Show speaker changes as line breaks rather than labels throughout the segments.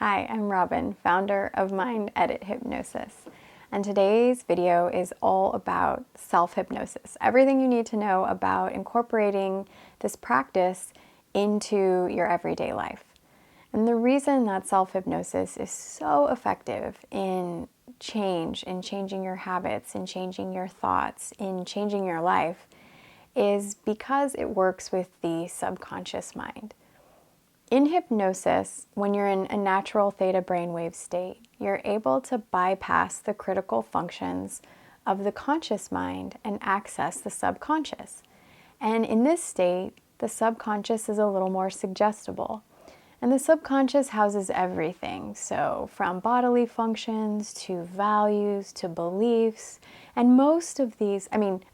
Hi, I'm Robin, founder of Mind Edit Hypnosis, and today's video is all about self-hypnosis. Everything you need to know about incorporating this practice into your everyday life. And the reason that self-hypnosis is so effective in changing your habits, in changing your thoughts, in changing your life, is because it works with the subconscious mind. In hypnosis, when you're in a natural theta brainwave state, you're able to bypass the critical functions of the conscious mind and access the subconscious. And in this state, the subconscious is a little more suggestible. And the subconscious houses everything, so from bodily functions to values to beliefs. And most of these,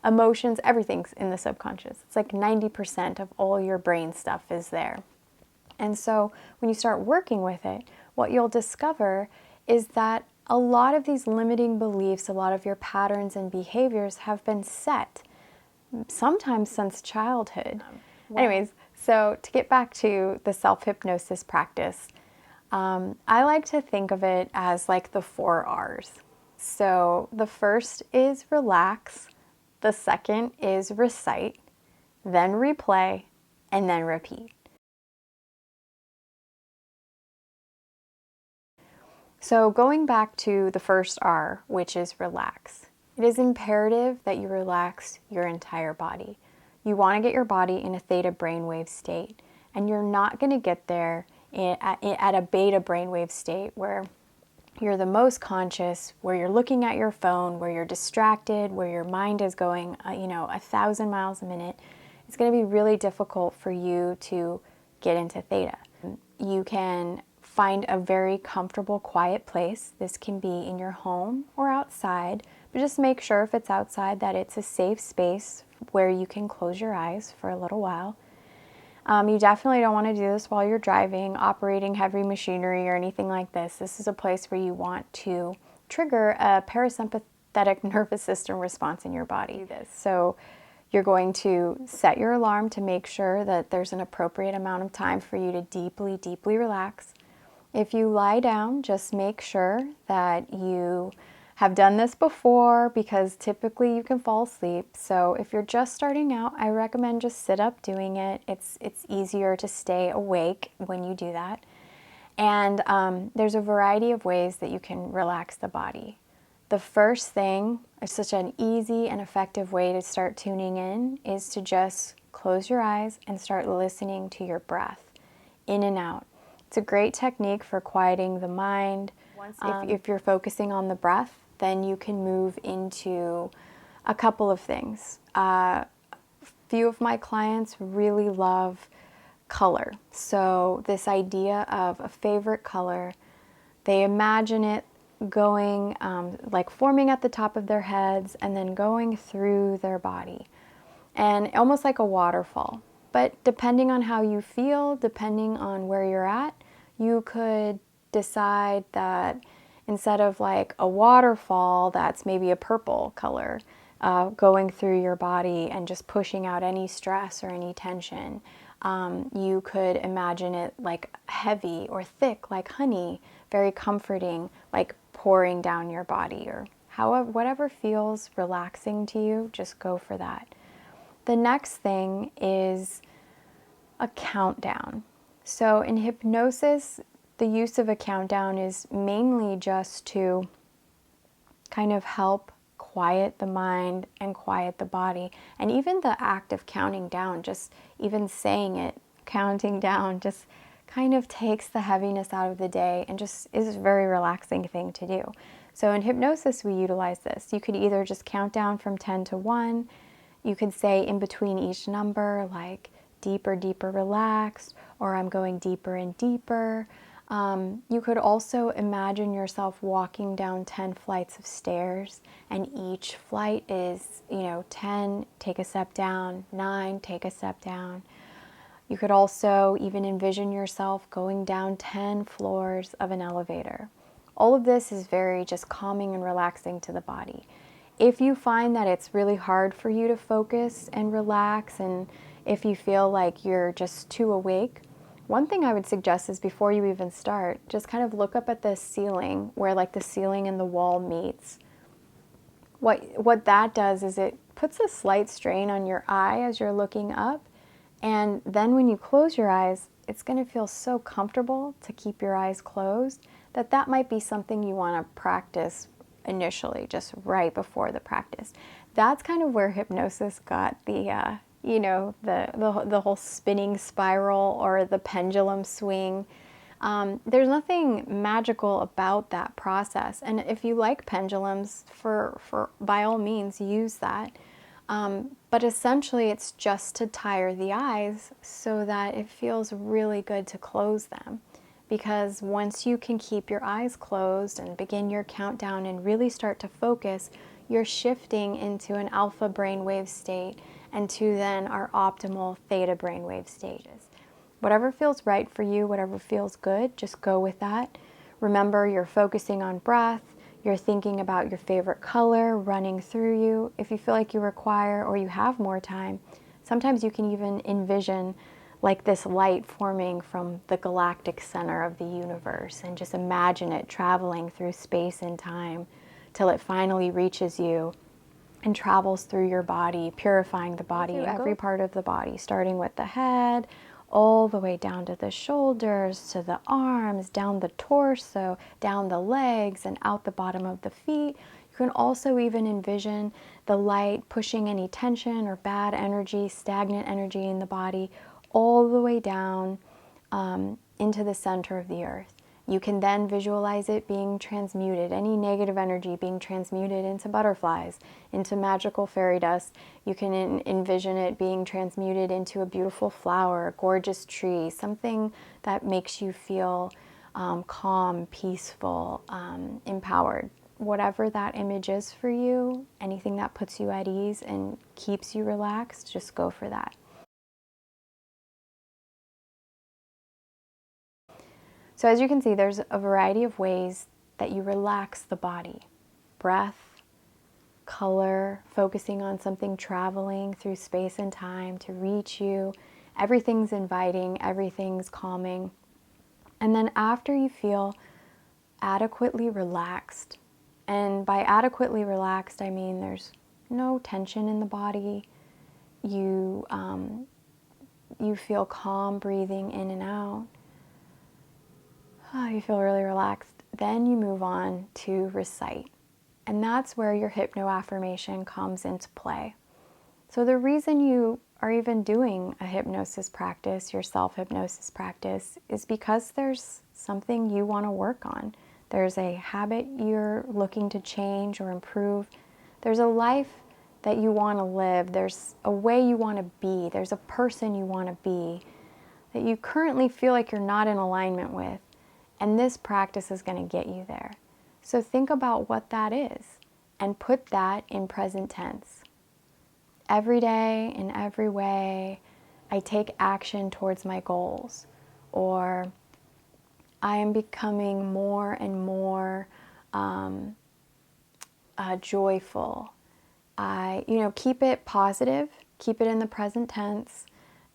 emotions, everything's in the subconscious. It's like 90% of all your brain stuff is there. And so when you start working with it, what you'll discover is that a lot of these limiting beliefs, a lot of your patterns and behaviors have been set, sometimes since childhood. Wow. Anyways, so to get back to the self-hypnosis practice, I like to think of it as like the 4 R's. So the first is relax, the second is recite, then replay, and then repeat. So going back to the first R, which is relax, it is imperative that you relax your entire body. You want to get your body in a theta brainwave state, and you're not going to get there at a beta brainwave state where you're the most conscious, where you're looking at your phone, where you're distracted, where your mind is going, 1,000 miles a minute. It's going to be really difficult for you to get into theta. You can find a very comfortable, quiet place. This can be in your home or outside, but just make sure if it's outside that it's a safe space where you can close your eyes for a little while. You definitely don't want to do this while you're driving, operating heavy machinery or anything like this. This is a place where you want to trigger a parasympathetic nervous system response in your body. So you're going to set your alarm to make sure that there's an appropriate amount of time for you to deeply, deeply relax. If you lie down, just make sure that you have done this before, because typically you can fall asleep. So if you're just starting out, I recommend just sit up doing it. It's easier to stay awake when you do that. And there's a variety of ways that you can relax the body. The first thing, is such an easy and effective way to start tuning in, is to just close your eyes and start listening to your breath in and out. It's a great technique for quieting the mind. If you're focusing on the breath, then you can move into a couple of things. Few of my clients really love color. So this idea of a favorite color, they imagine it going, like forming at the top of their heads and then going through their body, and almost like a waterfall. But depending on how you feel, depending on where you're at, you could decide that instead of like a waterfall that's maybe a purple color going through your body and just pushing out any stress or any tension, you could imagine it like heavy or thick like honey, very comforting, like pouring down your body, or however, whatever feels relaxing to you, just go for that. The next thing is a countdown. So in hypnosis, the use of a countdown is mainly just to kind of help quiet the mind and quiet the body. And even the act of counting down, just even saying it, counting down, just kind of takes the heaviness out of the day and just is a very relaxing thing to do. So in hypnosis, we utilize this. You could either just count down from 10 to 1. You could say in between each number, like deeper, deeper, relaxed, or I'm going deeper and deeper. You could also imagine yourself walking down 10 flights of stairs, and each flight is, 10, take a step down, 9, take a step down. You could also even envision yourself going down 10 floors of an elevator. All of this is very just calming and relaxing to the body. If you find that it's really hard for you to focus and relax, and if you feel like you're just too awake, One thing I would suggest is before you even start, just kind of look up at the ceiling where like the ceiling and the wall meets. What that does is it puts a slight strain on your eye as you're looking up, and then when you close your eyes, it's going to feel so comfortable to keep your eyes closed that might be something you want to practice initially, just right before the practice. That's kind of where hypnosis got the the whole spinning spiral or the pendulum swing. There's nothing magical about that process, and if you like pendulums, for by all means use that. But essentially, it's just to tire the eyes so that it feels really good to close them. Because once you can keep your eyes closed and begin your countdown and really start to focus, you're shifting into an alpha brainwave state and to then our optimal theta brainwave stages. Whatever feels right for you, whatever feels good, just go with that. Remember, you're focusing on breath. You're thinking about your favorite color running through you. If you feel like you require or you have more time, sometimes you can even envision like this light forming from the galactic center of the universe, and just imagine it traveling through space and time till it finally reaches you and travels through your body, purifying the body, every part of the body, starting with the head, all the way down to the shoulders, to the arms, down the torso, down the legs, and out the bottom of the feet. You can also even envision the light pushing any tension or bad energy, stagnant energy in the body, all the way down into the center of the earth. You can then visualize it being transmuted, any negative energy being transmuted into butterflies, into magical fairy dust. You can envision it being transmuted into a beautiful flower, a gorgeous tree, something that makes you feel calm, peaceful, empowered. Whatever that image is for you, anything that puts you at ease and keeps you relaxed, just go for that. So as you can see, there's a variety of ways that you relax the body. Breath, color, focusing on something traveling through space and time to reach you. Everything's inviting, everything's calming. And then after you feel adequately relaxed, and by adequately relaxed, I mean there's no tension in the body. You feel calm breathing in and out. You feel really relaxed. Then you move on to recite. And that's where your hypno affirmation comes into play. So the reason you are even doing a hypnosis practice, your self-hypnosis practice, is because there's something you want to work on. There's a habit you're looking to change or improve. There's a life that you want to live. There's a way you want to be. There's a person you want to be that you currently feel like you're not in alignment with. And this practice is going to get you there. So think about what that is and put that in present tense. Every day, in every way, I take action towards my goals. Or I am becoming more and more joyful. Keep it positive, keep it in the present tense.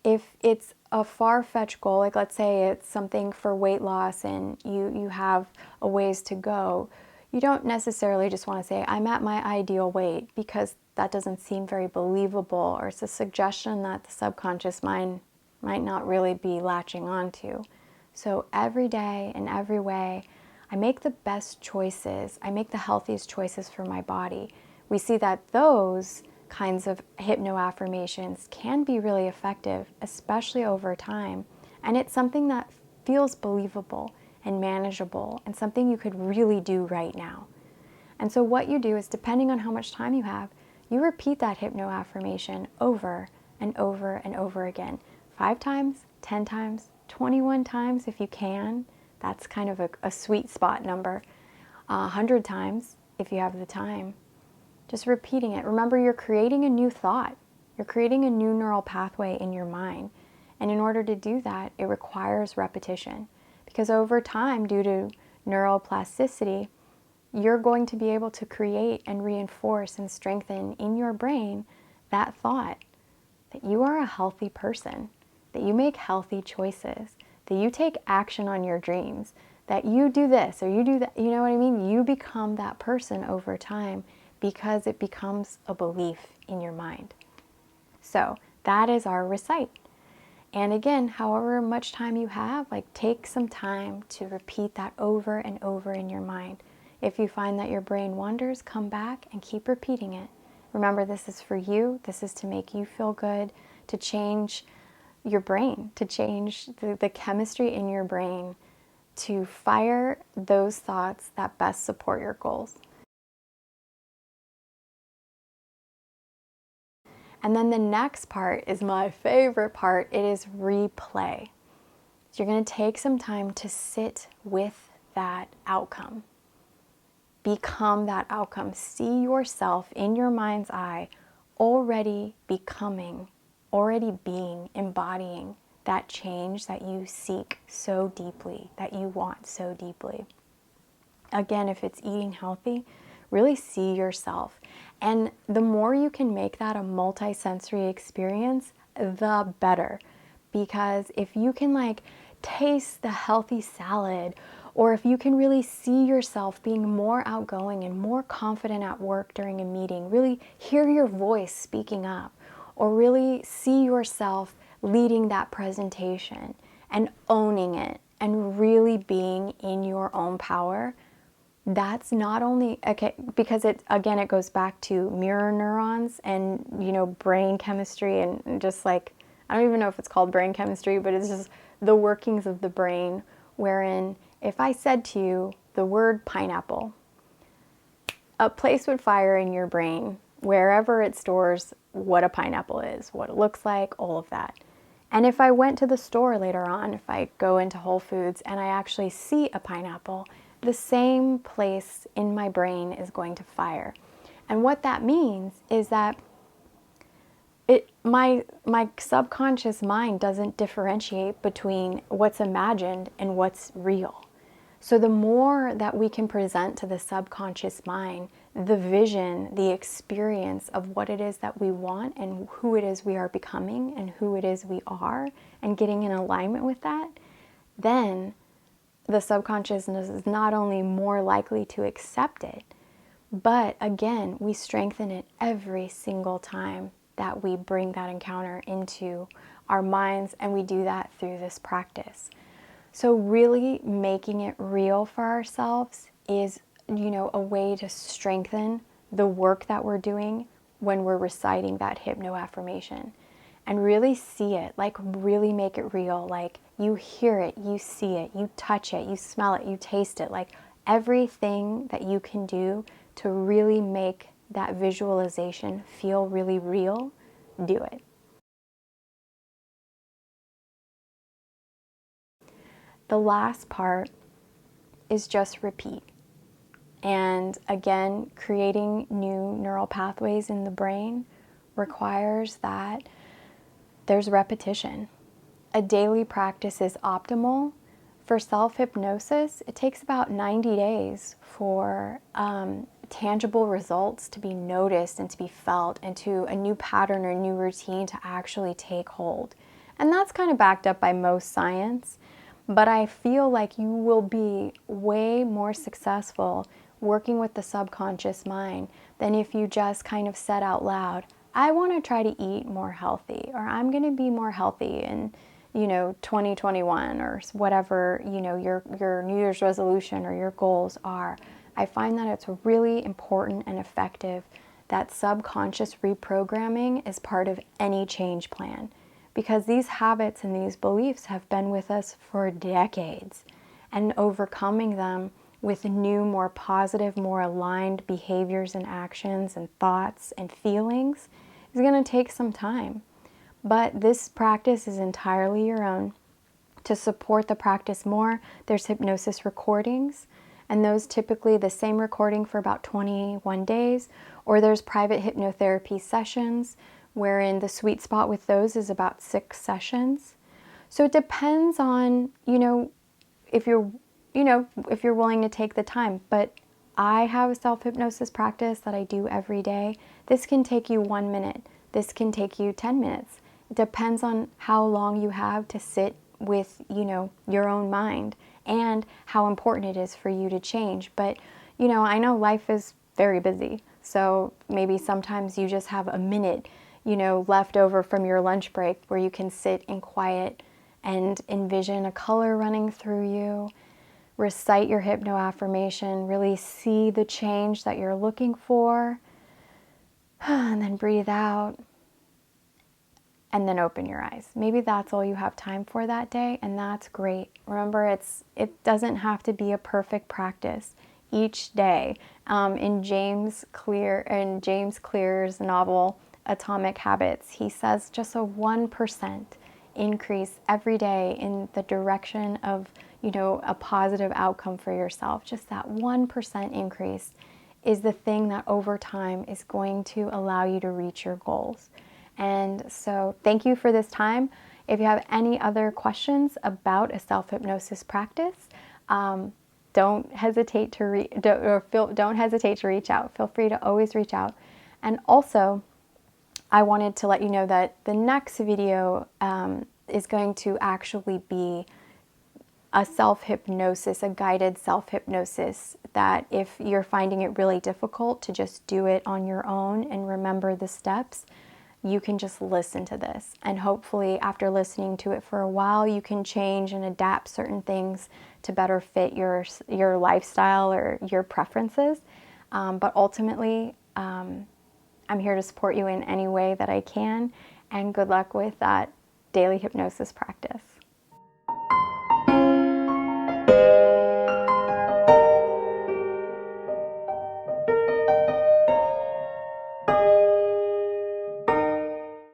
If it's a far-fetched goal, like let's say it's something for weight loss and you have a ways to go, you don't necessarily just want to say, I'm at my ideal weight, because that doesn't seem very believable, or it's a suggestion that the subconscious mind might not really be latching onto. So every day, in every way, I make the best choices. I make the healthiest choices for my body. We see that those kinds of hypno affirmations can be really effective, especially over time. And it's something that feels believable and manageable and something you could really do right now. And so what you do is, depending on how much time you have, you repeat that hypno affirmation over and over and over again. 5 times, 10 times, 21 times if you can. That's kind of a sweet spot number. 100 times if you have the time. Just repeating it. Remember, you're creating a new thought. You're creating a new neural pathway in your mind. And in order to do that, it requires repetition. Because over time, due to neuroplasticity, you're going to be able to create and reinforce and strengthen in your brain that thought that you are a healthy person, that you make healthy choices, that you take action on your dreams, that you do this or you do that, you know what I mean? You become that person over time because it becomes a belief in your mind. So that is our recite. And again, however much time you have, like take some time to repeat that over and over in your mind. If you find that your brain wanders, come back and keep repeating it. Remember, this is for you. This is to make you feel good, to change your brain, to change the chemistry in your brain, to fire those thoughts that best support your goals. And then the next part is my favorite part. It is replay. So you're going to take some time to sit with that outcome. Become that outcome. See yourself in your mind's eye already becoming, already being, embodying that change that you seek so deeply, that you want so deeply. Again, if it's eating healthy, really see yourself. And the more you can make that a multi-sensory experience, the better. Because if you can like taste the healthy salad, or if you can really see yourself being more outgoing and more confident at work during a meeting, really hear your voice speaking up, or really see yourself leading that presentation and owning it and really being in your own power, that's not only, okay, because it goes back to mirror neurons and, brain chemistry and just like, I don't even know if it's called brain chemistry, but it's just the workings of the brain, wherein if I said to you the word pineapple, a place would fire in your brain wherever it stores what a pineapple is, what it looks like, all of that. And if I went to the store later on, if I go into Whole Foods and I actually see a pineapple, the same place in my brain is going to fire. And what that means is that my subconscious mind doesn't differentiate between what's imagined and what's real. So the more that we can present to the subconscious mind the vision, the experience of what it is that we want and who it is we are becoming and who it is we are, and getting in alignment with that, then the subconsciousness is not only more likely to accept it, but again, we strengthen it every single time that we bring that encounter into our minds, and we do that through this practice. So really making it real for ourselves is, a way to strengthen the work that we're doing when we're reciting that hypno affirmation. And really see it, like really make it real. Like you hear it, you see it, you touch it, you smell it, you taste it. Like everything that you can do to really make that visualization feel really real, do it. The last part is just repeat. And again, creating new neural pathways in the brain requires that there's repetition. A daily practice is optimal. For self-hypnosis, it takes about 90 days for tangible results to be noticed and to be felt, and to a new pattern or new routine to actually take hold. And that's kind of backed up by most science, but I feel like you will be way more successful working with the subconscious mind than if you just kind of said out loud, I want to try to eat more healthy, or I'm going to be more healthy in 2021, or whatever, your New Year's resolution or your goals are. I find that it's really important and effective that subconscious reprogramming is part of any change plan, because these habits and these beliefs have been with us for decades, and overcoming them with new, more positive, more aligned behaviors and actions and thoughts and feelings is going to take some time. But this practice is entirely your own. To support the practice more, there's hypnosis recordings, and those typically the same recording for about 21 days, or there's private hypnotherapy sessions, wherein the sweet spot with those is about 6 sessions. So it depends on, if you're willing to take the time. But I have a self-hypnosis practice that I do every day. This can take you 1 minute. This can take you 10 minutes. It depends on how long you have to sit with, your own mind and how important it is for you to change. But, I know life is very busy. So maybe sometimes you just have a minute, left over from your lunch break where you can sit in quiet and envision a color running through you, recite your hypno affirmation, really see the change that you're looking for, and then breathe out, and then open your eyes. Maybe that's all you have time for that day, and that's great. Remember, it doesn't have to be a perfect practice each day. In James Clear's novel Atomic Habits, he says just a 1% increase every day in the direction of, a positive outcome for yourself. Just that 1% increase is the thing that over time is going to allow you to reach your goals. And so thank you for this time. If you have any other questions about a self-hypnosis practice, don't hesitate to reach out. Feel free to always reach out. And also, I wanted to let you know that the next video is going to actually be a self-hypnosis, a guided self-hypnosis, that if you're finding it really difficult to just do it on your own and remember the steps, you can just listen to this. And hopefully after listening to it for a while, you can change and adapt certain things to better fit your lifestyle or your preferences. But ultimately, I'm here to support you in any way that I can. And good luck with that daily hypnosis practice.